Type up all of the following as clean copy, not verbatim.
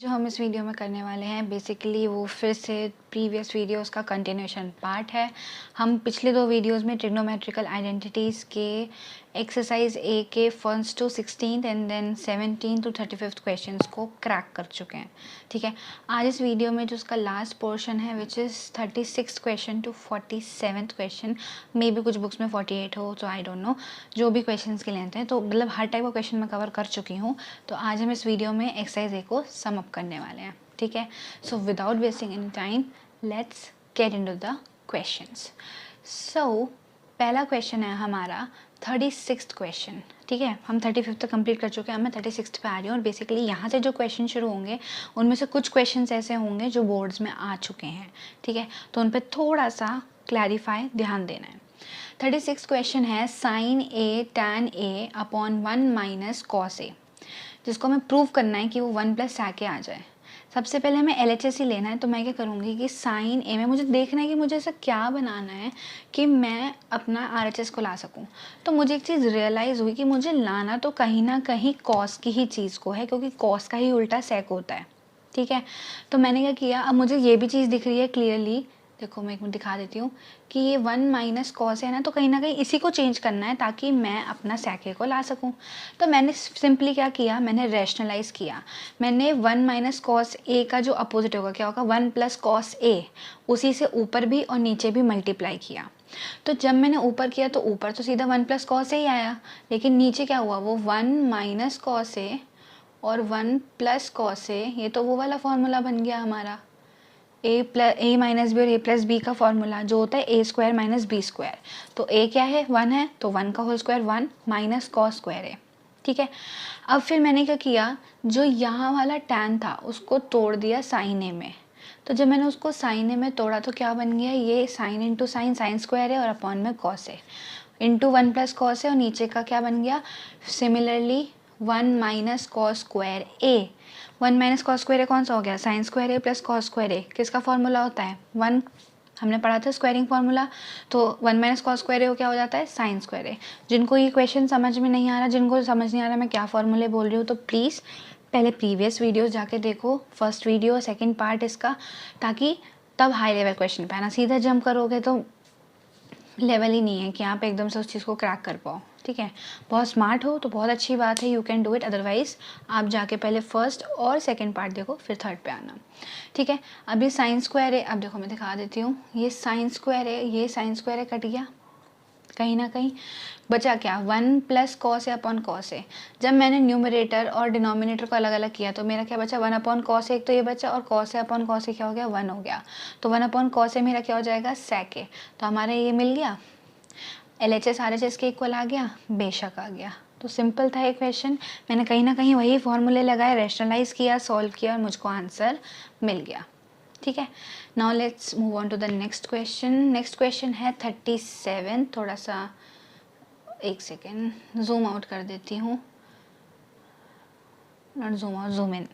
जो हम इस वीडियो में करने वाले हैं बेसिकली वो फिर से प्रीवियस वीडियोस का कंटिन्यूशन पार्ट है। हम पिछले 2 वीडियोस में ट्रिग्नोमेट्रिकल आइडेंटिटीज़ के एक्सरसाइज ए के 1st to 16th and then 17th to 35th questions को क्रैक कर चुके हैं। ठीक है, आज इस वीडियो में जो उसका लास्ट पोर्शन है which is 36th question to 47th question, may be कुछ बुक्स में 48 हो तो आई डोंट नो, जो भी क्वेश्चंस के लेते हैं तो मतलब हर टाइप का क्वेश्चन मैं कवर कर चुकी हूँ। तो आज हम इस वीडियो में एक्सरसाइज ए को सम अप करने वाले हैं। ठीक है, so without wasting any time let's get into the questions. So पहला क्वेश्चन है हमारा 36th क्वेश्चन। ठीक है, हम 35th तक कंप्लीट कर चुके हैं, मैं 36th पे आ रही हूँ और बेसिकली यहाँ से जो क्वेश्चन शुरू होंगे उनमें से कुछ क्वेश्चंस ऐसे होंगे जो बोर्ड्स में आ चुके हैं। ठीक है, तो उन पर थोड़ा सा क्लैरिफाई ध्यान देना है। 36th क्वेश्चन है sign A tan A upon 1 minus cos ए, जिसको हमें प्रूव करना है कि वो 1 प्लस सैक ए आ जाए। सबसे पहले हमें LHS ही लेना है, तो मैं क्या करूँगी कि साइन ए में मुझे देखना है कि मुझे ऐसा क्या बनाना है कि मैं अपना RHS को ला सकूँ। तो मुझे एक चीज़ रियलाइज़ हुई कि मुझे लाना तो कहीं ना कहीं कॉस की ही चीज़ को है, क्योंकि कॉस का ही उल्टा सैक होता है। ठीक है, तो मैंने क्या किया, अब मुझे ये भी चीज़ दिख रही है क्लियरली, देखो मैं एक मिनट दिखा देती हूँ कि ये 1 माइनस कॉस है ना, तो कहीं ना कहीं इसी को चेंज करना है ताकि मैं अपना सैक ए को ला सकूँ। तो मैंने सिंपली क्या किया, मैंने रैशनलाइज़ किया। मैंने 1 माइनस कॉस ए का जो अपोजिट होगा क्या होगा, 1 प्लस कॉस ए, उसी से ऊपर भी और नीचे भी मल्टीप्लाई किया। तो जब मैंने ऊपर किया तो ऊपर तो सीधा 1 प्लस कॉस ए ही आया, लेकिन नीचे क्या हुआ, वो 1 माइनस कॉस ए और 1 प्लस कॉस ए, ये तो वो वाला फॉर्मूला बन गया हमारा ए माइनस बी और ए प्लस बी का फॉर्मूला जो होता है A square minus B square. तो ए क्या है, 1 है, तो 1 का whole square 1 minus cos square है। ठीक है, अब फिर मैंने क्या किया, जो यहाँ वाला टैन था उसको तोड़ दिया साइन ए में। तो जब मैंने उसको साइन ए में तोड़ा तो क्या बन गया, ये sine into sine, sine square है और अपॉन में कॉस है, इंटू 1 प्लस कॉस है और नीचे का क्या बन गया, सिमिलरली 1 माइनस कॉस स्क्वायर ए। 1 माइनस कॉस स्क्वायर ए कौन सा हो गया, sign square A plus cos square ए, किसका फॉर्मूला होता है 1, हमने पढ़ा था स्क्वायरिंग फार्मूला। तो 1 माइनस कॉस स्क्वायर ए क्या हो जाता है, साइन स्क्वायर ए। जिनको ये क्वेश्चन समझ में नहीं आ रहा, जिनको समझ नहीं आ रहा मैं क्या फॉर्मूले बोल रही हूँ, तो प्लीज़ पहले प्रीवियस वीडियोस जाके देखो, फर्स्ट वीडियो सेकंड पार्ट इसका, ताकि तब हाई लेवल क्वेश्चन पे आना। सीधा जंप करोगे तो लेवल ही नहीं है कि आप एकदम से उस चीज़ को क्रैक कर पाओ। ठीक है, बहुत स्मार्ट हो तो बहुत अच्छी बात है, you can do it, otherwise आप जाके पहले फर्स्ट और सेकंड पार्ट देखो फिर थर्ड पे आना। ठीक है, अभी साइन स्क्वायर है, अब देखो मैं दिखा देती हूँ, ये साइन स्क्वायर है, ये साइन स्क्वायर है, कट गया कहीं ना कहीं, बचा क्या 1 प्लस कॉस है अपॉन कॉस है। जब मैंने न्यूमरेटर और डिनोमिनेटर को अलग अलग किया तो मेरा क्या बचा, 1 अपॉन कॉस है, एक तो ये बचा, और कॉस है अपॉन कॉस है क्या हो गया, 1 हो गया। तो 1 अपॉन कॉस है मेरा क्या हो जाएगा, सेक है। तो हमारा ये मिल गया, LHS RHS के इक्वल आ गया, बेशक आ गया। तो सिंपल था ये क्वेश्चन, मैंने कहीं ना कहीं वही फॉर्मूले लगाए, रैशनलाइज किया, सॉल्व किया और मुझको आंसर मिल गया। ठीक है, now let's move on to the next question. Next question है 37, थोड़ा सा एक सेकेंड जूम आउट कर देती हूँ, not zoom out, zoom in.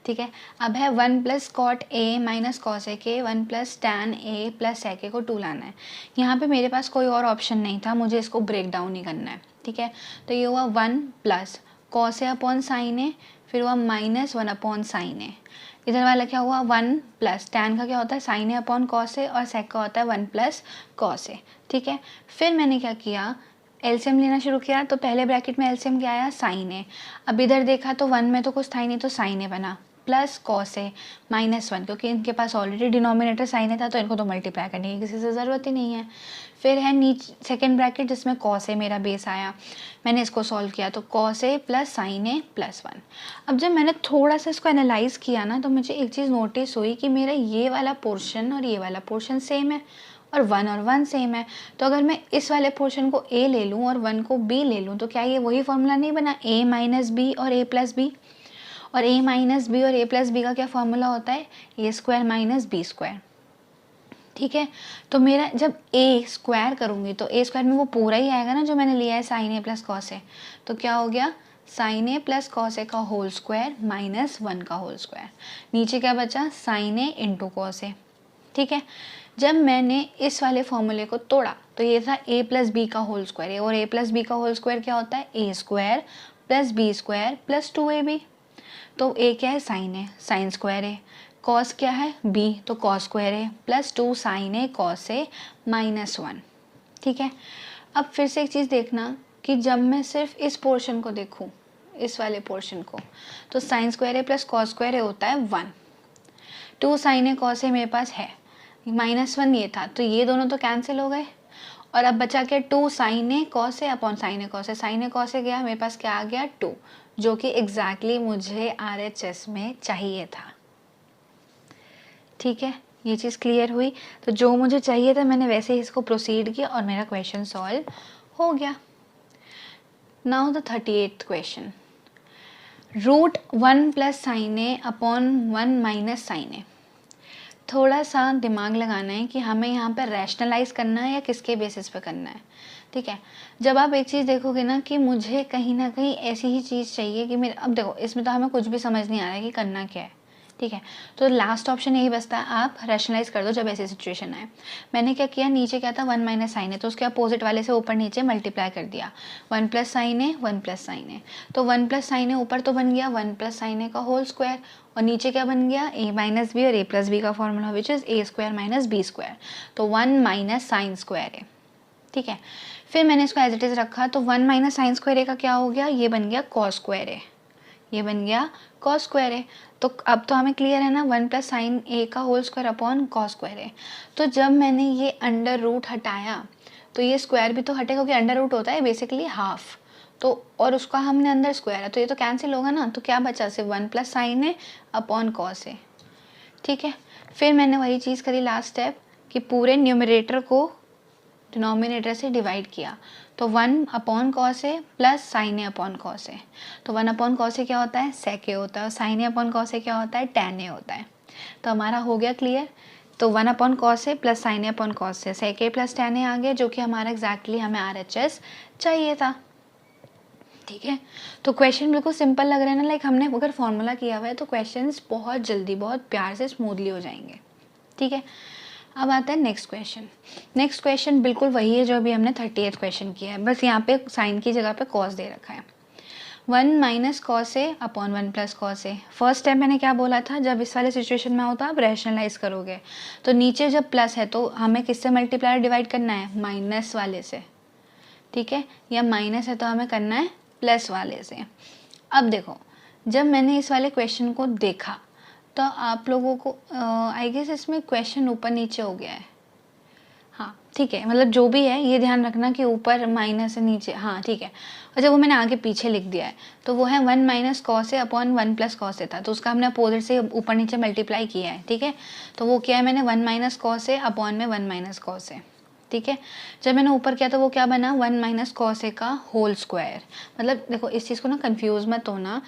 ठीक है, अब है 1 plus cot A minus cos A के, 1 plus tan A plus sec A को 2 लाना है। यहाँ पे मेरे पास कोई और ऑप्शन नहीं था, मुझे इसको ब्रेक डाउन ही करना है। ठीक है, तो ये हुआ 1 plus cos A upon sine ए, फिर हुआ माइनस 1 अपॉन साइन ए। इधर वाला क्या हुआ, 1 प्लस टैन का क्या होता है sign A upon cos A, और सेक का होता है 1 प्लस कॉस ए। ठीक है, फिर मैंने क्या किया, एलसीएम लेना शुरू किया, तो पहले ब्रैकेट में एलसीएम क्या आया, साइन ए। अब इधर देखा तो 1 में तो कुछ था ही नहीं, तो साइन ए बना, प्लस कॉस ए माइनस 1, क्योंकि इनके पास ऑलरेडी डिनोमिनेटर साइन ए था तो इनको तो मल्टीप्लाई करने की किसी से ज़रूरत ही नहीं है। फिर है नीचे सेकेंड ब्रैकेट जिसमें कॉस ए मेरा बेस आया, मैंने इसको सॉल्व किया, तो cos A plus sine A plus 1। अब जब मैंने थोड़ा सा इसको एनालाइज किया ना, तो मुझे एक चीज़ नोटिस हुई कि मेरा ये वाला पोर्शन और ये वाला पोर्शन सेम है, और 1 सेम है। तो अगर मैं इस वाले पोर्शन को A ले लूँ और 1 को B ले लूँ, तो क्या ये वही फॉर्मूला नहीं बना, A माइनस बी और A प्लस बी। और A माइनस बी और A प्लस बी का क्या फॉर्मूला होता है, A square minus B square. ठीक है, तो मेरा जब A स्क्वायर करूँगी तो A स्क्वायर में वो पूरा ही आएगा ना जो मैंने लिया है sign A plus cos A. तो क्या हो गया, sign A plus cos A का होल स्क्वायर माइनस 1 का होल स्क्वायर। नीचे क्या बचा, sign A into cos A. ठीक है, जब मैंने इस वाले फॉर्मूले को तोड़ा तो ये था a प्लस बी का होल स्क्वायर है, और a प्लस बी का होल स्क्वायर क्या होता है, a square plus B square plus 2ab। तो ए क्या है, साइन है, साइन स्क्वायर है। कॉस क्या है, बी, तो कॉस स्क्वायर है, प्लस 2 साइन है कॉस है -1। ठीक है, अब फिर से एक चीज़ देखना कि जब मैं सिर्फ इस पोर्शन को देखूँ, इस वाले पोर्शन को, तो साइन स्क्वायर है प्लस कॉस स्क्वायर है होता है 1। 2 साइन है कॉस है मेरे पास है, -1 ये था, तो ये दोनों तो कैंसिल हो गए। और अब बचा क्या, 2 साइन है कॉस है अपॉन साइन है कॉस है, साइन है कॉस है गया, मेरे पास क्या आ गया 2, जो कि एग्जैक्टली मुझे RHS में चाहिए था। ठीक है, ये चीज़ क्लियर हुई। तो जो मुझे चाहिए था मैंने वैसे ही इसको प्रोसीड किया और मेरा क्वेश्चन सॉल्व हो गया। Now the 38th question, √1 plus sine A upon 1 minus sine A. थोड़ा सा दिमाग लगाना है कि हमें यहाँ पर रैशनलाइज करना है या किसके बेसिस पे करना है। ठीक है, जब आप एक चीज़ देखोगे ना कि मुझे कहीं ना कहीं ऐसी ही चीज़ चाहिए कि मेरे, अब देखो इसमें तो हमें कुछ भी समझ नहीं आ रहा है कि करना क्या है। ठीक है, तो लास्ट ऑप्शन यही बचता है, आप रैशनलाइज कर दो जब ऐसी सिचुएशन आए। मैंने क्या किया, नीचे क्या था 1 माइनस साइन है, तो उसके अपोजिट वाले से ऊपर नीचे मल्टीप्लाई कर दिया। 1 प्लस साइन है 1 प्लस साइन है, तो 1 प्लस साइन है ऊपर तो बन गया 1 प्लस साइन है का होल स्क्वायर, और नीचे क्या बन गया a माइनस बी और a प्लस बी का formula which is a square minus B square, तो 1 माइनस साइन स्क्वायर है। ठीक है, फिर मैंने इसको एज इट इज़ रखा, तो 1 माइनस साइन स्क्वायर का क्या हो गया, ये बन गया कॉस स्क्वायर है, ये बन गया कॉस स्क्वायर है। तो अब तो हमें क्लियर है ना, 1 प्लस साइन ए का whole square upon cos square है। तो जब मैंने ये अंडर रूट हटाया तो ये स्क्वायर भी तो हटेगा, क्योंकि अंडर रूट होता है बेसिकली हाफ, तो और उसका हमने अंदर स्क्वायर है, तो ये तो कैंसिल होगा ना, तो क्या बचा, सिर्फ 1 प्लस साइन है अपॉन कॉस है। ठीक है, फिर मैंने वही चीज़ करी लास्ट स्टेप कि पूरे न्यूमरेटर को डिनोमिनेटर से डिवाइड किया, तो 1 अपॉन कॉस है plus sine A upon cos है, तो 1 अपॉन कॉस ए क्या होता है, सेक ए होता है, और sign A upon cos A क्या होता है, टैन ए होता है। तो हमारा हो गया क्लियर, तो 1 upon cos A plus sine A upon cos A, sec A plus tan ए आ गया, जो कि हमारा एग्जैक्टली हमें RHS चाहिए था। ठीक है, तो क्वेश्चन बिल्कुल सिंपल लग रहा है ना, लाइक हमने अगर फॉर्मूला किया हुआ है तो क्वेश्चंस बहुत जल्दी बहुत प्यार से स्मूथली हो जाएंगे। ठीक है, अब आता है नेक्स्ट क्वेश्चन। नेक्स्ट क्वेश्चन बिल्कुल वही है जो अभी हमने 38th क्वेश्चन किया है, बस यहाँ पे साइन की जगह पे कॉस दे रखा है। 1 minus cos A upon 1 plus cos A. First time मैंने क्या बोला था, जब इस वाले सिचुएशन में होता आप रैशनलाइज करोगे, तो नीचे जब प्लस है तो हमें किससे मल्टीप्लाई डिवाइड करना है, माइनस वाले से। ठीक है, या माइनस है तो हमें करना है प्लस वाले से। अब देखो, जब मैंने इस वाले क्वेश्चन को देखा तो आप लोगों को आई गेस इसमें क्वेश्चन ऊपर नीचे हो गया है। हाँ ठीक है, मतलब जो भी है ये ध्यान रखना कि ऊपर माइनस है नीचे, हाँ ठीक है। और जब वो मैंने आगे पीछे लिख दिया है तो वो है 1 minus cos A upon 1 plus cos ए था, तो उसका हमने अपोजिट से ऊपर नीचे मल्टीप्लाई किया है। ठीक है, तो वो क्या है, मैंने 1 माइनस कॉस ए अपॉन में 1 माइनस कॉस ए। ठीक है, जब मैंने ऊपर किया तो वो क्या बना, 1 माइनस कॉस ए का होल स्क्वायर। मतलब देखो इस चीज़ को ना कंफ्यूज मत होना,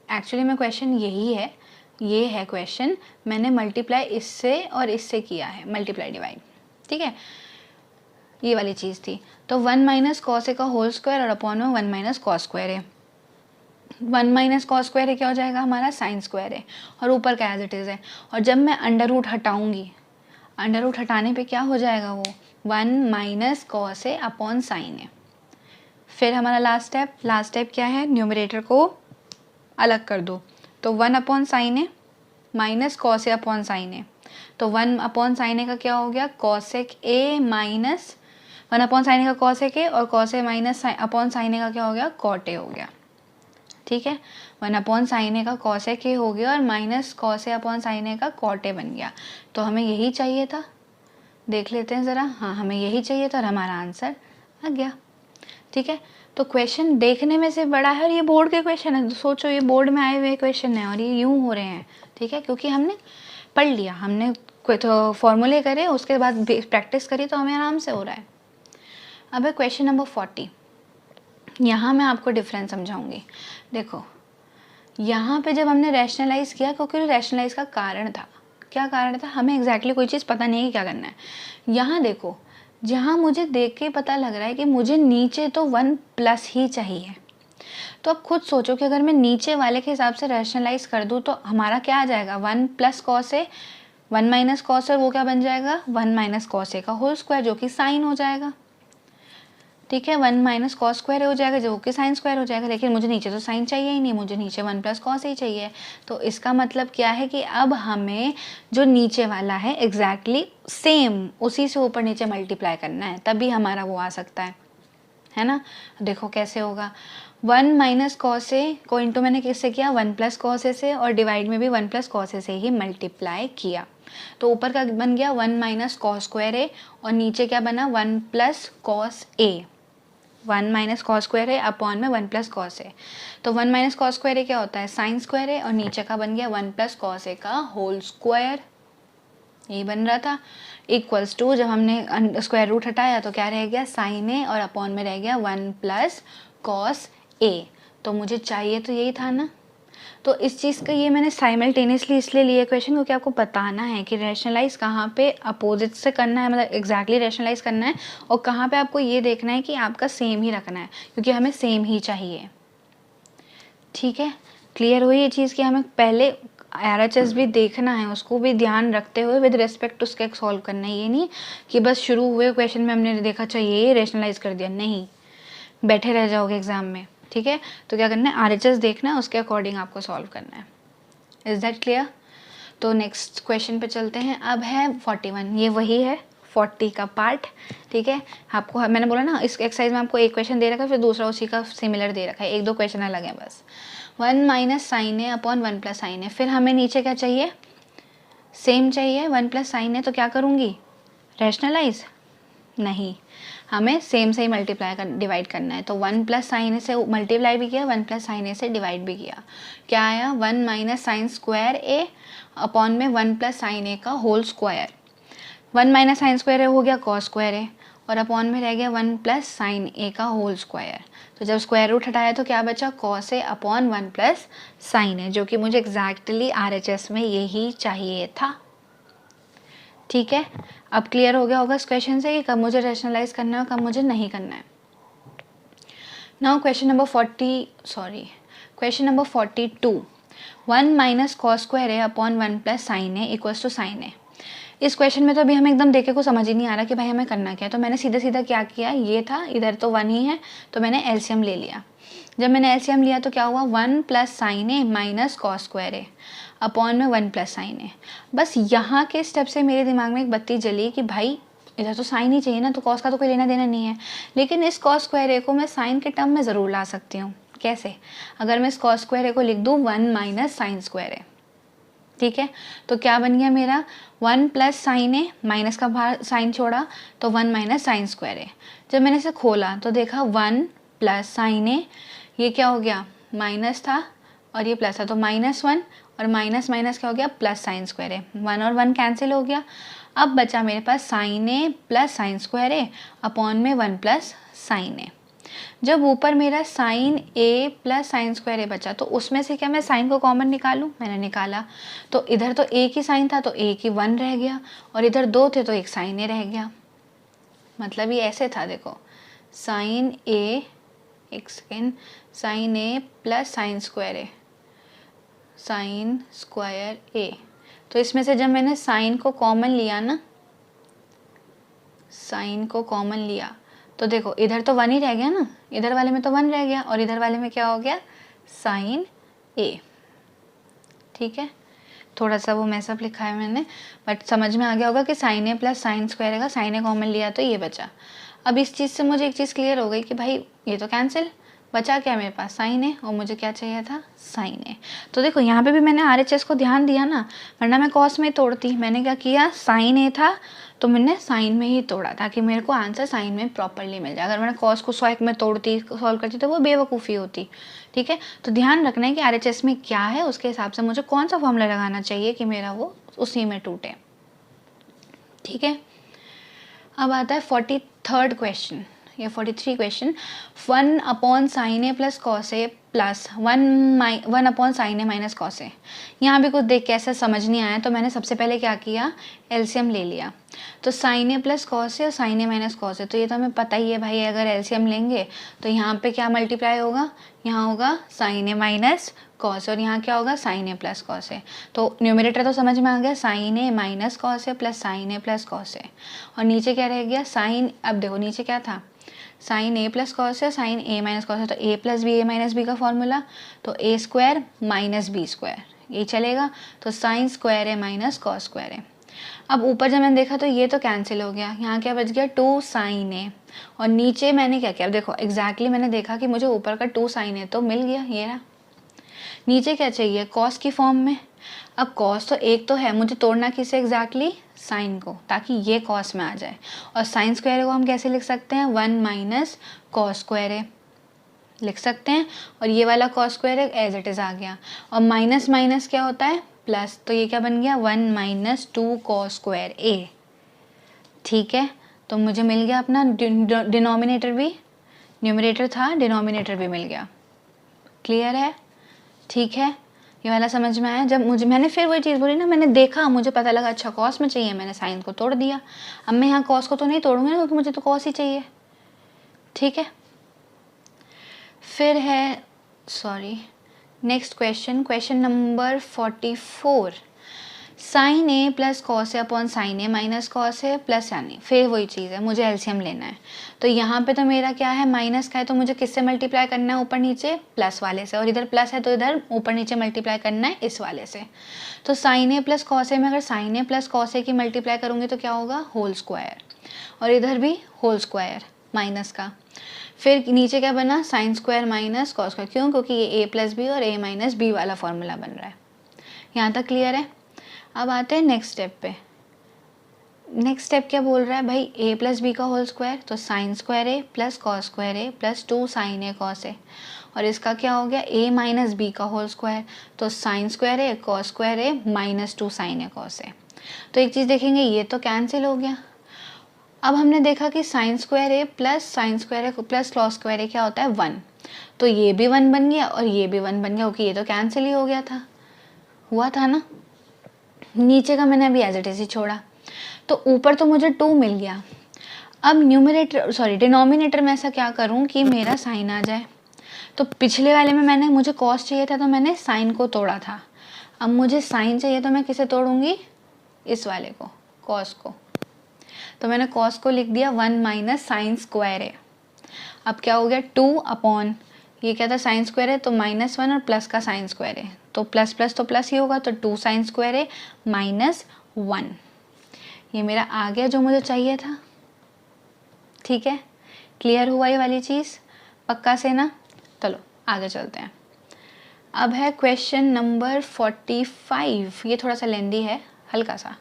एक्चुअली में क्वेश्चन यही है, ये है क्वेश्चन, मैंने मल्टीप्लाई इससे और इससे किया है, मल्टीप्लाई डिवाइड। ठीक है, ये वाली चीज़ थी। तो 1 माइनस कॉस ए का होल स्क्वायर और अपॉन में 1 माइनस कॉस स्क्वायर है। 1 माइनस कॉस स्क्वायर है क्या हो जाएगा हमारा, साइन स्क्वायर है, और ऊपर का एज इट इज़ है। और जब मैं अंडर रूट हटाऊँगी, अंडर रूट हटाने पे क्या हो जाएगा, वो 1 minus cos A upon sine है। फिर हमारा लास्ट स्टेप क्या है, न्यूमरेटर को अलग कर दो, तो 1 अपॉन साइन है minus cos A upon sine है, तो 1 अपॉन साइन ए का क्या हो गया, cosec A minus 1 upon sine A का कॉसेक ए, और cos A minus upon sine A का क्या हो गया, कॉट ए हो गया। ठीक है, 1 अपॉन साइन ए का कॉसेक ए हो गया और minus cos A upon sine A का कॉट ए बन गया। तो हमें यही चाहिए था, देख लेते हैं ज़रा, हाँ हमें यही चाहिए था और हमारा आंसर आ गया। ठीक है, तो क्वेश्चन देखने में से बड़ा है और ये बोर्ड के क्वेश्चन है, तो सोचो ये बोर्ड में आए हुए क्वेश्चन हैं और ये यूँ हो रहे हैं। ठीक है, क्योंकि हमने पढ़ लिया, हमने तो फॉर्मूले करे, उसके बाद प्रैक्टिस करी, तो हमें आराम से हो रहा है। अब है क्वेश्चन नंबर 40। यहाँ मैं आपको डिफरेंस समझाऊंगी। देखो यहाँ पे जब हमने रैशनलाइज़ किया, क्योंकि रैशनलाइज़ का कारण था, क्या कारण था, हमें एग्जैक्टली कोई चीज़ पता नहीं है कि क्या करना है। यहाँ देखो, जहाँ मुझे देख के पता लग रहा है कि मुझे नीचे तो 1 प्लस ही चाहिए, तो अब खुद सोचो कि अगर मैं नीचे वाले के हिसाब से रैशनलाइज़ कर दूँ तो हमारा क्या आ जाएगा, 1 प्लस कॉस ए 1 माइनस कॉस ए, वो क्या बन जाएगा, 1 माइनस कॉस ए का होल स्क्वायर, जो कि साइन हो जाएगा। ठीक है, 1 माइनस कॉस स्क्वायर हो जाएगा जो कि साइन स्क्वायर हो जाएगा, लेकिन मुझे नीचे तो साइन चाहिए ही नहीं, मुझे नीचे 1 प्लस कॉस ही चाहिए। तो इसका मतलब क्या है कि अब हमें जो नीचे वाला है एग्जैक्टली सेम उसी से ऊपर नीचे मल्टीप्लाई करना है, तभी हमारा वो आ सकता है ना। देखो कैसे होगा, 1 माइनस कॉस ए को इंटू मैंने किससे किया, 1 प्लस कॉस ए से, और डिवाइड में भी 1 प्लस कॉस ए से ही मल्टीप्लाई किया। तो ऊपर का बन गया 1 माइनस कॉस स्क्वायर ए, और नीचे क्या बना 1 plus cos A. 1 minus cos square A upon में 1 प्लस कॉस ए। तो 1 माइनस कॉस स्क्वायर ए क्या होता है, साइन स्क्वायर ए, और नीचे का बन गया 1 प्लस कॉस ए का होल स्क्वायर, यही बन रहा था। इक्वल्स टू जब हमने स्क्वायर रूट हटाया तो क्या रह गया, साइन ए, और अपॉन में रह गया 1 प्लस कॉस ए। तो मुझे चाहिए तो यही था ना। तो इस चीज़ का ये मैंने साइमल्टेनियसली इसलिए लिया क्वेश्चन क्योंकि आपको बताना है कि रैशनलाइज कहाँ पे अपोजिट से करना है, मतलब एग्जैक्टली रैशनलाइज करना है, और कहाँ पे आपको ये देखना है कि आपका सेम ही रखना है, क्योंकि हमें सेम ही चाहिए। ठीक है, क्लियर हुई ये चीज़ कि हमें पहले RHS भी देखना है, उसको भी ध्यान रखते हुए विद रिस्पेक्ट उसके सॉल्व करना है। ये नहीं कि बस शुरू हुए क्वेश्चन में हमने देखा चाहिए ये रैशनलाइज कर दिया, नहीं, बैठे रह जाओगे एग्जाम में। ठीक है, तो क्या करना है, RHS देखना है, उसके अकॉर्डिंग आपको सॉल्व करना है। Is that clear? तो नेक्स्ट क्वेश्चन पे चलते हैं। अब है 41, ये वही है 40 का पार्ट। ठीक है, आपको मैंने बोला ना इस एक्सरसाइज में आपको एक क्वेश्चन दे रखा है, फिर दूसरा उसी का सिमिलर दे रखा है, एक दो क्वेश्चन अलग है बस। 1 minus sine A upon 1 plus sine ए। फिर हमें नीचे क्या चाहिए, सेम चाहिए, 1 प्लस साइन ए। तो क्या करूँगी, रैशनलाइज नहीं, हमें सेम से ही मल्टीप्लाई कर डिवाइड करना है। तो 1 प्लस साइन ए से मल्टीप्लाई भी किया, 1 प्लस साइन ए से डिवाइड भी किया। क्या आया, 1 minus sine square A upon में 1 प्लस साइन ए का whole square. 1 minus sine square A हो गया कॉस स्क्वायर ए, और अपॉन में रह गया 1 प्लस साइन ए का होल स्क्वायर। तो जब स्क्वायर रूट हटाया तो क्या बचा, cos A upon 1 plus sine ए, जो कि मुझे एग्जैक्टली RHS में यही चाहिए था। ठीक है, अब क्लियर हो गया होगा इस क्वेश्चन से कि कब मुझे रैशनलाइज करना है और कब मुझे नहीं करना है। Now question number 42, 1 minus cos square A upon 1 plus sine A equals to sine A. इस क्वेश्चन में तो अभी हमें एकदम देखे को समझ ही नहीं आ रहा कि भाई हमें करना क्या है। तो मैंने सीधा सीधा क्या किया, ये था, इधर तो 1 ही है तो मैंने एलसीएम ले लिया। जब मैंने एलसीएम लिया तो क्या हुआ, 1 plus sine A minus cos square A upon में 1 प्लस साइन ए। बस यहाँ के स्टेप से मेरे दिमाग में एक बत्ती जली कि भाई इधर तो साइन ही चाहिए ना, तो कॉस का तो कोई लेना देना नहीं है, लेकिन इस कॉस स्क्वायर ए को मैं साइन के टर्म में ज़रूर ला सकती हूँ। कैसे, अगर मैं इस कॉस स्क्वायर ए को लिख दूँ 1 माइनस साइन स्क्वायर ए। ठीक है, तो क्या बन गया मेरा, 1 प्लस साइन ए, माइनस का बाहर साइन छोड़ा तो 1 माइनस साइन स्क्वायर ए। जब मैंने इसे खोला तो देखा 1 प्लस साइन ए, ये क्या हो गया, माइनस था और ये प्लस था, तो -1 और माइनस माइनस क्या हो गया, प्लस साइन स्क्वायर ए। 1 और 1 कैंसिल हो गया। अब बचा मेरे पास sign A plus sign square A upon में 1 प्लस साइन ए। जब ऊपर मेरा साइन ए प्लस साइन स्क्वायर ए बचा तो उसमें से क्या मैं साइन को कॉमन निकालूं, मैंने निकाला। तो इधर तो एक ही साइन था तो एक ही 1 रह गया, और इधर 2 थे तो एक साइन ए रह गया। मतलब ये ऐसे था, देखो साइन ए, एक सेकेंड, साइन ए प्लस साइन स्क्वायर ए, साइन स्क्वायर ए। तो इसमें से जब मैंने साइन को कॉमन लिया ना, साइन को कॉमन लिया तो देखो इधर तो 1 ही रह गया ना, इधर वाले में तो 1 रह गया, और इधर वाले में क्या हो गया, साइन ए। ठीक है, थोड़ा सा वो मैसअप लिखा है मैंने, बट समझ में आ गया होगा कि साइन ए प्लस साइन स्क्वायर का साइन ए कॉमन लिया तो ये बचा। अब इस चीज़ से मुझे एक चीज़ क्लियर हो गई कि भाई ये तो कैंसिल, बचा क्या मेरे पास, साइन ए, और मुझे क्या चाहिए था, साइन ए। तो देखो यहाँ पे भी मैंने RHS को ध्यान दिया ना, वरना मैं कॉस में तोड़ती। मैंने क्या किया, साइन ए था तो मैंने साइन में ही तोड़ा ताकि मेरे को आंसर साइन में प्रॉपरली मिल जाए। अगर मैंने कॉस को सॉइक में तोड़ती, सॉल्व करती तो वो बेवकूफ़ी होती। ठीक है, तो ध्यान रखना है कि RHS में क्या है, उसके हिसाब से मुझे कौन सा फॉर्मूला लगाना चाहिए कि मेरा वो उसी में टूटे। ठीक है, अब आता है 43rd क्वेश्चन या 43 question. 1 upon sine A plus cos A plus 1 upon sine A minus cos A. यहाँ भी कुछ देख के ऐसा समझ नहीं आया तो मैंने सबसे पहले क्या किया, एलसीएम ले लिया। तो साइन ए प्लस कॉस ए और sign A minus cos A, तो ये तो हमें पता ही है भाई, अगर एलसीएम लेंगे तो यहाँ पे क्या मल्टीप्लाई होगा, यहाँ होगा साइन ए माइनस कॉस, और यहाँ क्या होगा, sign A plus cos A. तो न्यूमरेटर तो समझ में आ गया, साइन ए माइनस कॉस ए प्लस साइन ए प्लस कॉस ए, और नीचे क्या रह गया, साइन, अब देखो नीचे क्या था, साइन ए प्लस कॉस है, साइन ए माइनस कॉस है, तो ए प्लस बी ए माइनस बी का फॉर्मूला, तो ए स्क्वायर माइनस बी स्क्वायर, ये चलेगा। तो साइन स्क्वायर है माइनस कॉस स्क्वायर है। अब ऊपर जब मैंने देखा तो ये तो कैंसिल हो गया, यहाँ क्या बच गया 2 साइन ए, और नीचे मैंने क्या किया, अब देखो एग्जैक्टली मैंने देखा कि मुझे ऊपर का 2 साइन ए तो मिल गया, ये रहा। नीचे क्या चाहिए, कॉस की फॉर्म में। अब कॉस तो एक तो है, मुझे तोड़ना किसे एग्जैक्टली, साइन को, ताकि ये कॉस में आ जाए। और साइन स्क्वायर को हम कैसे लिख सकते हैं, 1 माइनस कॉस स्क्वायर ए लिख सकते हैं, और ये वाला cos square as it is आ गया। और माइनस माइनस क्या होता है, प्लस, तो ये क्या बन गया 1 माइनस 2 कॉस स्क्वायर ए। ठीक है, तो मुझे मिल गया अपना डिनोमिनेटर भी, न्यूमरेटर था, डिनोमिनेटर भी मिल गया। क्लियर है, ठीक है, ये वाला समझ में आया। जब मैंने फिर वही चीज़ बोली ना, मैंने देखा, मुझे पता लगा अच्छा कॉस में चाहिए, मैंने साइन को तोड़ दिया। अब मैं यहाँ कॉस को तो नहीं तोड़ूंगी ना, क्योंकि मुझे तो कॉस ही चाहिए। ठीक है, फिर है next question number 44। Sign A plus cos A upon sine A minus cos A plus यानी, फिर वही चीज़ है, मुझे एलसीएम लेना है। तो यहाँ पे तो मेरा क्या है, माइनस का है, तो मुझे किससे मल्टीप्लाई करना है, ऊपर नीचे प्लस वाले से, और इधर प्लस है तो इधर ऊपर नीचे मल्टीप्लाई करना है इस वाले से। तो साइन ए प्लस कॉस ए में अगर साइन ए प्लस कॉस ए की मल्टीप्लाई करूँगी तो क्या होगा, होल स्क्वायर, और इधर भी होल स्क्वायर माइनस का। फिर नीचे क्या बना, sine square minus cos square, क्यों, क्योंकि ये ए प्लस बी और ए माइनस बी वाला फॉर्मूला बन रहा है। यहाँ तक क्लियर है। अब आते हैं नेक्स्ट स्टेप पे। नेक्स्ट स्टेप क्या बोल रहा है भाई, ए प्लस बी का होल स्क्वायर, तो sign square A plus cos square A plus 2 sign A cos A, और इसका क्या हो गया, ए माइनस बी का होल स्क्वायर, तो sign square A cos square A minus 2 sign A cos A. तो एक चीज़ देखेंगे, ये तो कैंसिल हो गया। अब हमने देखा कि sign square A plus sign square A plus cos square ए क्या होता है, 1, तो ये भी 1 बन गया और ये भी 1 बन गया, क्योंकि ये तो कैंसिल ही हो गया था, हुआ था ना। नीचे का मैंने अभी एज इट इज ही छोड़ा, तो ऊपर तो मुझे 2 मिल गया। अब डिनोमिनेटर में ऐसा क्या करूं कि मेरा साइन आ जाए। तो पिछले वाले में मुझे कॉस चाहिए था, तो मैंने साइन को तोड़ा था। अब मुझे साइन चाहिए, तो मैं किसे तोड़ूंगी, इस वाले को, कॉस को। तो मैंने कॉस को लिख दिया 1 माइनस साइन स्क्वायर है। अब क्या हो गया, 2 अपॉन, ये क्या था, साइन स्क्वायर है तो -1 और प्लस का साइन स्क्वायर है, तो प्लस प्लस तो प्लस ही होगा, तो 2 साइन स्क्वायर है -1। ये मेरा आ गया जो मुझे चाहिए था। ठीक है, क्लियर हुआ ये वाली चीज़ पक्का से ना। चलो आगे चलते हैं। अब है क्वेश्चन नंबर 45। ये थोड़ा सा लेंदी है, हल्का सा।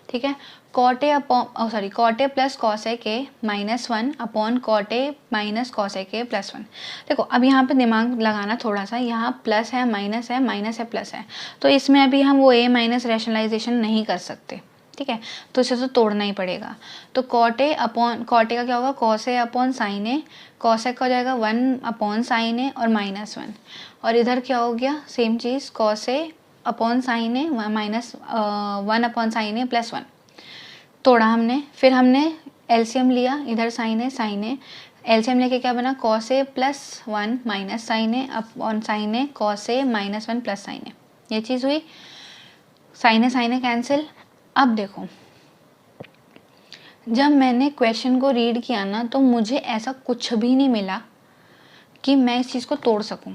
ठीक है, cot A plus cos A के -1 upon cot A minus cos A के +1। देखो अब यहाँ पे दिमाग लगाना थोड़ा सा, यहाँ प्लस है माइनस है, माइनस है प्लस है, तो इसमें अभी हम वो ए माइनस रैशनलाइजेशन नहीं कर सकते। ठीक है, तो इसे तो तोड़ना ही पड़ेगा। तो कॉट ए का क्या होगा, cos A upon sine A, cos A का हो जाएगा 1 अपॉन साइन ए और -1, और इधर क्या हो गया, same cheese, cos A upon sine A -1 upon sine ए +1 तोड़ा हमने। फिर हमने एलसीएम लिया, इधर साइन ए एलसीएम लेके क्या बना, cos A +1 minus sine A upon sine A cos A -1 plus sine ए, ये चीज़ हुई। साइन ए कैंसिल। अब देखो, जब मैंने क्वेश्चन को रीड किया ना, तो मुझे ऐसा कुछ भी नहीं मिला कि मैं इस चीज़ को तोड़ सकूं।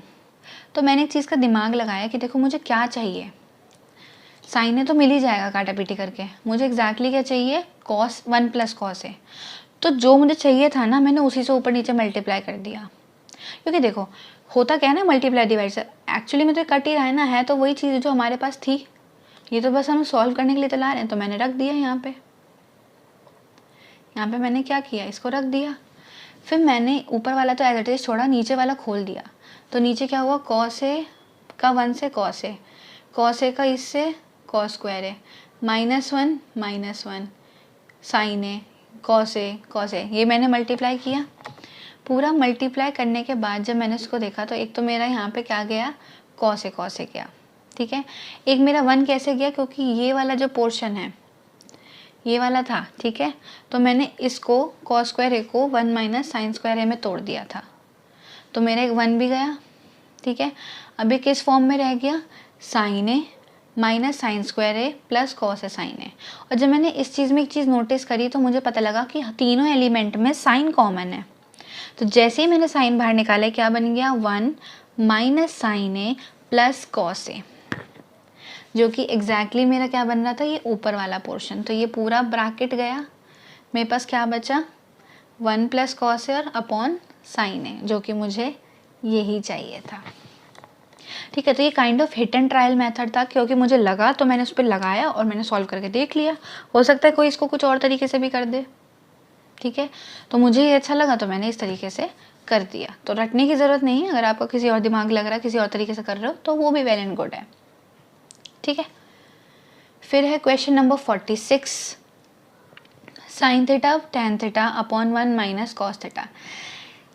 तो मैंने एक चीज़ का दिमाग लगाया कि देखो मुझे क्या चाहिए, साइन ए तो मिल ही जाएगा काटा पीटी करके, मुझे एग्जैक्टली क्या चाहिए, कॉस 1 प्लस कॉस ए। तो जो मुझे चाहिए था ना, मैंने उसी से ऊपर नीचे मल्टीप्लाई कर दिया। क्योंकि देखो होता क्या है ना, मल्टीप्लाई डिवाइड से एक्चुअली में तो कट ही रहा है ना, है तो वही चीज़ जो हमारे पास थी, ये तो बस हम सॉल्व करने के लिए तो ला रहे हैं। तो मैंने रख दिया यहाँ पे मैंने क्या किया, इसको रख दिया। फिर मैंने ऊपर वाला तो एज इट इज छोड़ा, नीचे वाला खोल दिया। तो नीचे क्या हुआ, कॉस ए का 1 से कॉस ए का इससे कॉस स्क्वायर है, -1 साइन ए कॉस ए, ये मैंने मल्टीप्लाई किया। पूरा मल्टीप्लाई करने के बाद जब मैंने इसको देखा, तो एक तो मेरा यहाँ पे क्या गया, कॉस ए गया। ठीक है, एक मेरा 1 कैसे गया, क्योंकि ये वाला जो पोर्शन है ये वाला था। ठीक है, तो मैंने इसको कॉस स्क्वायर ए को 1 माइनस साइन स्क्वायर ए में तोड़ दिया था, तो मेरा एक 1 भी गया। ठीक है, अभी किस फॉर्म में रह गया, sign A minus sine square A plus cos A sign ए। और जब मैंने इस चीज़ में एक चीज़ नोटिस करी, तो मुझे पता लगा कि तीनों एलिमेंट में साइन कॉमन है। तो जैसे ही मैंने साइन बाहर निकाला, क्या बन गया, 1 माइनस साइन ए प्लस कॉस ए, जो कि एग्जैक्टली मेरा क्या बन रहा था, ये ऊपर वाला पोर्शन। तो ये पूरा ब्रैकेट गया, मेरे पास क्या बचा, 1 प्लस कॉस ए और अपॉन साइन ए, जो कि मुझे यही चाहिए था। ठीक है, तो ये kind of hit and trial method था, क्योंकि मुझे लगा तो मैंने उस पर लगाया और मैंने सॉल्व करके देख लिया। हो सकता है कोई इसको कुछ और तरीके से भी कर दे। ठीक है, तो मुझे ये अच्छा लगा तो मैंने इस तरीके से कर दिया। तो रटने की ज़रूरत नहीं है, अगर आपको किसी और दिमाग लग रहा है, किसी और तरीके से कर रहे हो, तो वो भी वेल एंड गुड है। ठीक है, फिर है question number 46, sine theta tan theta upon 1 minus cos theta.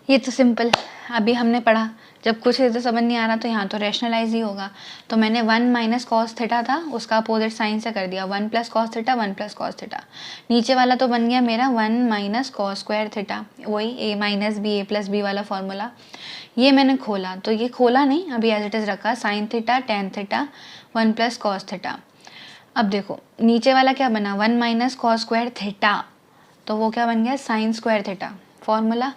ये तो सिंपल, अभी हमने पढ़ा, जब कुछ इधर समझ नहीं आ रहा तो यहाँ तो रैशनलाइज ही होगा। तो मैंने 1 माइनस कॉस थीटा था, उसका अपोजिट साइन से कर दिया, 1 plus cos theta, 1 plus cos theta. नीचे वाला तो बन गया मेरा 1 माइनस कॉस स्क्वायर थीटा, वही ए माइनस बी, ए प्लस बी वाला फॉर्मूला। ये मैंने खोला, तो ये खोला नहीं, अभी एज इट इज़ रखा, sine theta tan theta 1 plus cos theta. अब देखो नीचे वाला क्या बना, 1 माइनस कॉस स्क्वायर थीटा, तो वो क्या बन गया, साइन स्क्वायर थीटा फॉर्मूला।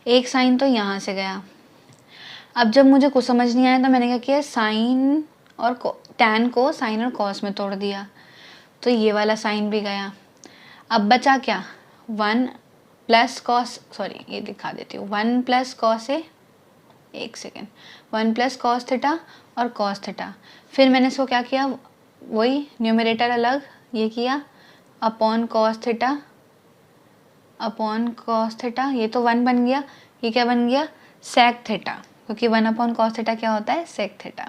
एक साइन तो यहाँ से गया। अब जब मुझे कुछ समझ नहीं आया तो मैंने क्या किया, साइन और टैन को साइन और कॉस में तोड़ दिया, तो ये वाला साइन भी गया। अब बचा क्या, 1 प्लस कॉस, सॉरी ये दिखा देती हूँ, 1 प्लस कॉस ए, एक सेकेंड, 1 प्लस कॉस थीटा और कॉस थीटा। फिर मैंने इसको क्या किया, वही न्यूमरेटर अलग ये किया, upon cos theta upon cos theta, ये तो 1 बन गया, ये क्या बन गया, सेक थीटा, क्योंकि 1 अपॉन कॉस थीटा क्या होता है, सेक थीटा।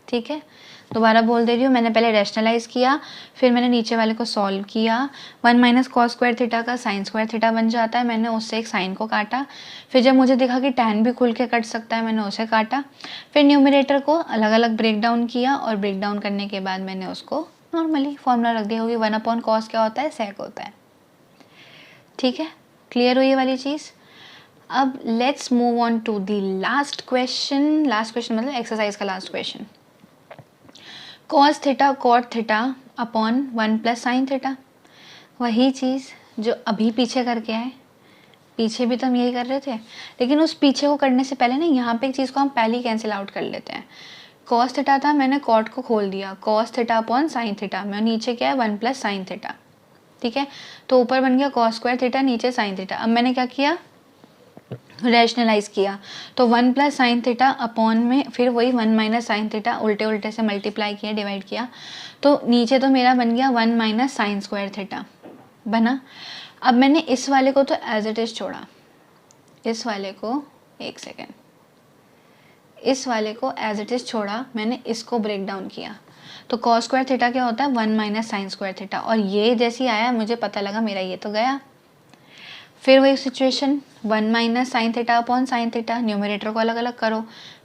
ठीक है, दोबारा बोल दे रही हूँ, मैंने पहले रैशनलाइज किया, फिर मैंने नीचे वाले को सॉल्व किया। 1 माइनस कॉस स्क्वायर थीटा का साइन स्क्वायर थीटा बन जाता है, मैंने उससे एक साइन को काटा। फिर जब मुझे दिखा कि टैन भी खुल के कट सकता है, मैंने उसे काटा। फिर न्यूमरेटर को अलग अलग ब्रेक डाउन किया, और ब्रेक डाउन करने के बाद मैंने उसको नॉर्मली फॉर्मूला रख दिया, क्योंकि 1 अपॉन कॉस क्या होता है, सेक होता है। ठीक है, क्लियर हुई ये वाली चीज़। अब let's move on to the last question. Last question मतलब एक्सरसाइज का last question, cos theta cot theta upon 1 plus sine theta. वही चीज़ जो अभी पीछे करके आए, पीछे भी तो हम यही कर रहे थे, लेकिन उस पीछे को करने से पहले ना यहाँ पे एक चीज़ को हम पहले ही कैंसिल आउट कर लेते हैं। कॉस थीटा था, मैंने कॉट को खोल दिया, cos theta upon sine theta में, नीचे क्या है 1 प्लस साइन थीटा। ठीक है, तो ऊपर बन गया कॉस स्क्वायर थीटा, नीचे साइन थीटा। अब मैंने क्या किया, रैशनलाइज किया, तो 1 प्लस साइन थीटा अपॉन में फिर वही 1 माइनस साइन थीटा, उल्टे उल्टे से मल्टीप्लाई किया, डिवाइड किया, तो नीचे तो मेरा बन गया 1 माइनस साइन स्क्वायर थीटा बना। अब मैंने इस वाले को तो एज इट इज़ छोड़ा, इस वाले को, एक सेकेंड, इस वाले को एज इट इज़ छोड़ा, मैंने इसको ब्रेक डाउन किया। तो कॉस स्क्वायर थीटा क्या होता है, 1 माइनस साइन स्क्वायर थीटा, और ये जैसे ही आया मुझे पता लगा मेरा ये तो गया। फिर वही situation, 1 minus sine theta upon sine theta, numerator को अलग अलग करो,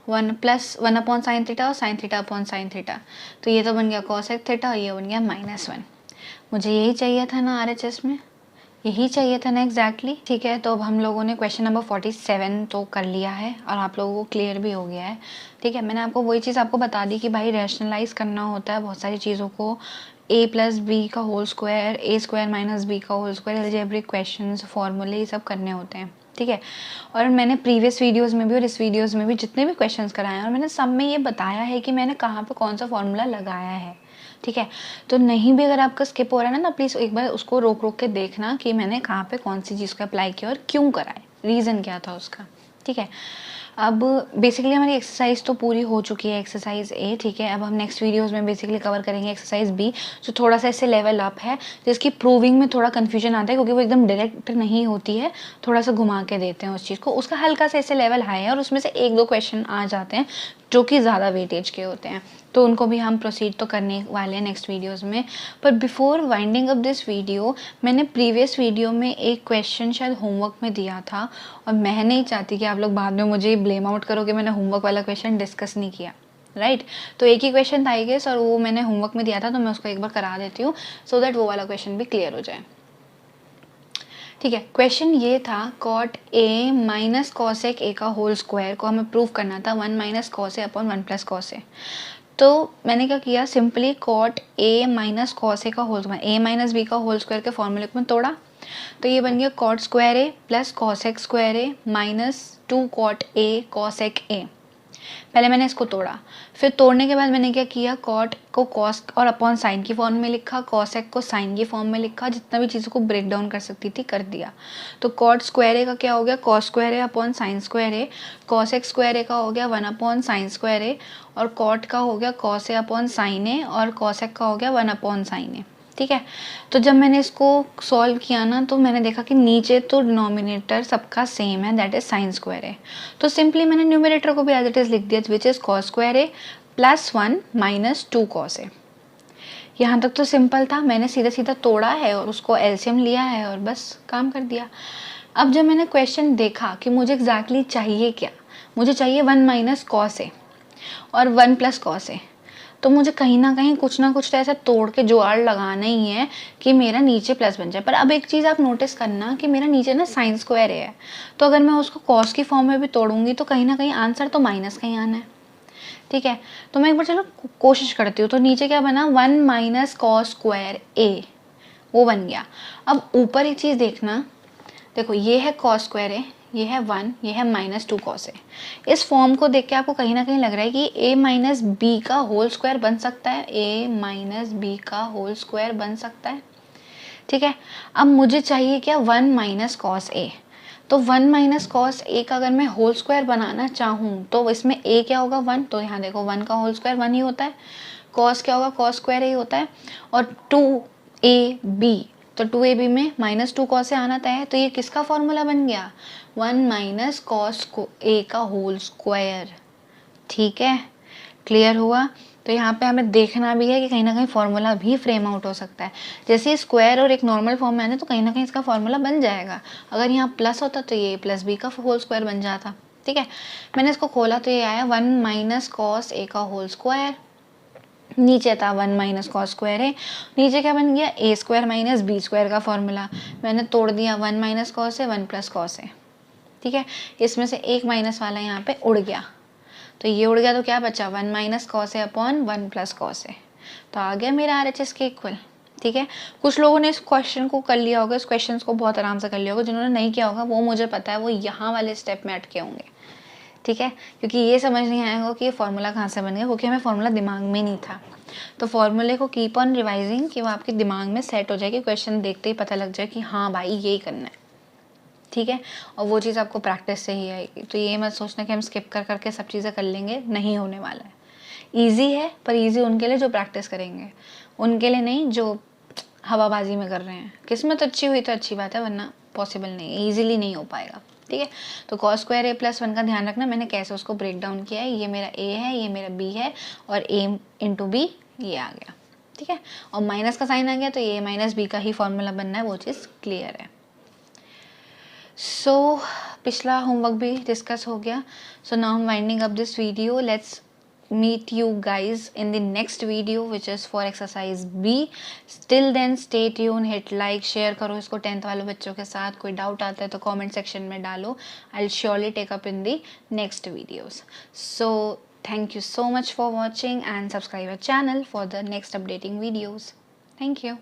1 प्लस 1 अपॉन साइन थीटा और sine theta upon sine theta, तो ये तो बन गया कॉसेक थीटा और ये बन गया -1। मुझे यही चाहिए था ना RHS में, यही चाहिए था ना एग्जैक्टली। ठीक है, तो अब हम लोगों ने क्वेश्चन नंबर 47 तो कर लिया है और आप लोगों को क्लियर भी हो गया है। ठीक है, मैंने आपको वही चीज़ आपको बता दी कि भाई रैशनलाइज करना होता है बहुत सारी चीज़ों को, a प्लस बी का whole square, a square minus B का होल स्क्वायर, अलजेब्रिक क्वेश्चंस, फॉर्मूले, ये सब करने होते हैं। ठीक है, और मैंने प्रीवियस वीडियोस में भी और इस वीडियोस में भी जितने भी क्वेश्चंस कराए हैं, और मैंने सब में ये बताया है कि मैंने कहाँ पे कौन सा फॉर्मूला लगाया है। ठीक है, तो नहीं भी अगर आपका स्किप हो रहा है ना, प्लीज़ एक बार उसको रोक रोक के देखना कि मैंने कहाँ पे कौन सी चीज़ को अप्लाई किया और क्यों कराए, रीज़न क्या था उसका। ठीक है, अब बेसिकली हमारी एक्सरसाइज तो पूरी हो चुकी है, एक्सरसाइज ए। ठीक है, अब हम नेक्स्ट वीडियोस में बेसिकली कवर करेंगे एक्सरसाइज बी, जो थोड़ा सा इससे लेवल अप है, जिसकी प्रूविंग में थोड़ा कन्फ्यूजन आता है, क्योंकि वो एकदम डायरेक्ट नहीं होती है, थोड़ा सा घुमा के देते हैं उस चीज़ को, उसका हल्का सा इससे लेवल हाई है, और उसमें से 1-2 क्वेश्चन आ जाते हैं जो कि ज़्यादा वेटेज के होते हैं, तो उनको भी हम प्रोसीड तो करने वाले हैं नेक्स्ट वीडियोस में। पर before winding up this video, मैंने प्रीवियस वीडियो में एक क्वेश्चन शायद होमवर्क में दिया था, और मैं नहीं चाहती कि आप लोग बाद में मुझे ब्लेम आउट करो कि मैंने होमवर्क वाला क्वेश्चन डिस्कस नहीं किया। राइट, तो एक ही क्वेश्चन था आई गेस, और वो मैंने होमवर्क में दिया था, तो मैं उसको एक बार करा देती हूँ सो दैट वो वाला क्वेश्चन भी क्लियर हो जाए। ठीक है, क्वेश्चन ये था, cot A minus cosec A का होल स्क्वायर को हमें प्रूव करना था 1 minus cos A upon 1 plus cos A. तो मैंने क्या किया, simply cot A minus cos A का whole square, A minus B का होल स्क्वायर के फॉर्मूले को मैं तोड़ा, तो ये बन गया cot square A plus cosec square A minus 2 cot A cosec A. पहले मैंने इसको तोड़ा, फिर तोड़ने के बाद मैंने क्या किया, कॉट को कॉस और अपॉन साइन की फॉर्म में लिखा, कॉसेक को साइन की फॉर्म में लिखा, जितना भी चीज़ों को ब्रेक डाउन कर सकती थी कर दिया। तो कॉट स्क्वायर ए का क्या हो गया, cos square A upon sine square A, cosec square ए का हो गया 1 अपॉन साइन स्क्वायर ए, और कॉट का हो गया कॉस ए अपॉन साइन ए, और कॉसेक का हो गया 1 अपॉन साइन ए। ठीक है, तो जब मैंने इसको सॉल्व किया ना तो मैंने देखा कि नीचे तो डिनोमिनेटर सबका सेम है, दैट इज साइन स्क्वायर ए। तो सिंपली मैंने न्यूमरेटर को भी एज इट इज लिख दिया, which is cos square A plus 1 minus 2 cos A. यहाँ तक तो सिंपल था, मैंने सीधा सीधा तोड़ा है और उसको एलसीएम लिया है और बस काम कर दिया। अब जब मैंने क्वेश्चन देखा कि मुझे एग्जैक्टली चाहिए क्या, मुझे चाहिए 1 माइनस कॉस ए और 1 प्लस कॉस ए, तो मुझे कहीं ना कहीं कुछ ना कुछ तो ऐसा तोड़ के जुगाड़ लगाना ही है कि मेरा नीचे प्लस बन जाए। पर अब एक चीज़ आप नोटिस करना कि मेरा नीचे ना साइन स्क्वायर है, तो अगर मैं उसको कॉस की फॉर्म में भी तोड़ूंगी तो कहीं ना कहीं आंसर तो माइनस का ही आना है। ठीक है, तो मैं एक बार चलो कोशिश करती हूँ। तो नीचे क्या बना, 1 माइनस कॉस स्क्वायर ए, वो बन गया। अब ऊपर एक चीज़ देखना, देखो ये है कॉस स्क्वायर ए, ये है 1, ये है माइनस 2 कॉस ए। इस फॉर्म को देख के आपको कहीं ना कहीं लग रहा है कि a माइनस बी का होल स्क्वायर बन सकता है, a माइनस बी का होल स्क्वायर बन सकता है। ठीक है, अब मुझे चाहिए क्या, 1 माइनस कॉस ए। तो 1 माइनस कॉस ए का अगर मैं होल स्क्वायर बनाना चाहूँ तो इसमें a क्या होगा, 1, तो यहाँ देखो 1 का होल स्क्वायर 1 ही होता है, कॉस क्या होगा, कॉस स्क्वायर ही होता है, और 2ab, तो 2ab में माइनस 2 कॉस से आना तय है। तो ये किसका फॉर्मूला बन गया, 1 माइनस कॉस ए का होल स्क्वायर। ठीक है, क्लियर हुआ। तो यहाँ पे हमें देखना भी है कि कहीं ना कहीं फॉर्मूला भी फ्रेम आउट हो सकता है। जैसे स्क्वायर और एक नॉर्मल फॉर्म में आने तो कहीं ना कहीं इसका फॉर्मूला बन जाएगा। अगर यहाँ प्लस होता तो ये प्लस बी का होल स्क्वायर बन जाता। ठीक है, मैंने इसको खोला तो ये आया 1 माइनस कॉस ए का होल स्क्वायर, नीचे था 1 माइनस कॉस स्क्वायर है, नीचे क्या बन गया, ए स्क्वायर माइनस बी स्क्वायर का फॉर्मूला। मैंने तोड़ दिया, 1 माइनस कॉस है 1 प्लस कॉस है। ठीक है, इसमें से एक माइनस वाला यहाँ पे उड़ गया, तो ये उड़ गया तो क्या बचा, 1 माइनस कॉस है अपॉन 1 प्लस कॉस है। तो आ गया मेरा RHS के इक्वल। ठीक है, कुछ लोगों ने इस क्वेश्चन को कर लिया होगा, इस क्वेश्चन को बहुत आराम से कर लिया होगा, जिन्होंने नहीं किया होगा वो मुझे पता है वो यहाँ वाले स्टेप में अटके होंगे। ठीक है, क्योंकि ये समझ नहीं आएगा कि ये फॉर्मूला कहाँ से बन गया, क्योंकि हमें फॉर्मूला दिमाग में नहीं था। तो फॉर्मूले को कीप ऑन रिवाइजिंग कि वो आपके दिमाग में सेट हो जाए, कि क्वेश्चन देखते ही पता लग जाए कि हाँ भाई यही करना है। ठीक है, और वो चीज़ आपको प्रैक्टिस से ही आएगी। तो ये मत सोचना कि हम स्किप कर करके सब चीज़ें कर लेंगे, नहीं होने वाला है। ईजी है, पर ईजी उनके लिए जो प्रैक्टिस करेंगे, उनके लिए नहीं जो हवाबाजी में कर रहे हैं। किस्मत अच्छी हुई तो अच्छी बात है, वरना पॉसिबल नहीं है, ईजिली नहीं हो पाएगा। ठीक है, तो कॉस स्क्वायर ए प्लस 1 का ध्यान रखना, मैंने कैसे उसको ब्रेक डाउन किया है। ये मेरा ए है, ये मेरा बी है, और ए इंटू बी ये आ गया। ठीक है, और माइनस का साइन आ गया तो ये माइनस बी का ही फॉर्मूला बनना है, वो चीज़ क्लियर है। सो पिछला होमवर्क भी डिस्कस हो गया। So now I am winding up this video. Let's meet you guys in the next video which is for exercise B. Till then stay tuned, hit like, share करो इसको 10th वाले बच्चों के साथ। कोई डाउट आता है तो comment section में डालो, I'll surely take up in the next videos. So thank you so much for watching and subscribe our channel for the next updating videos. Thank you.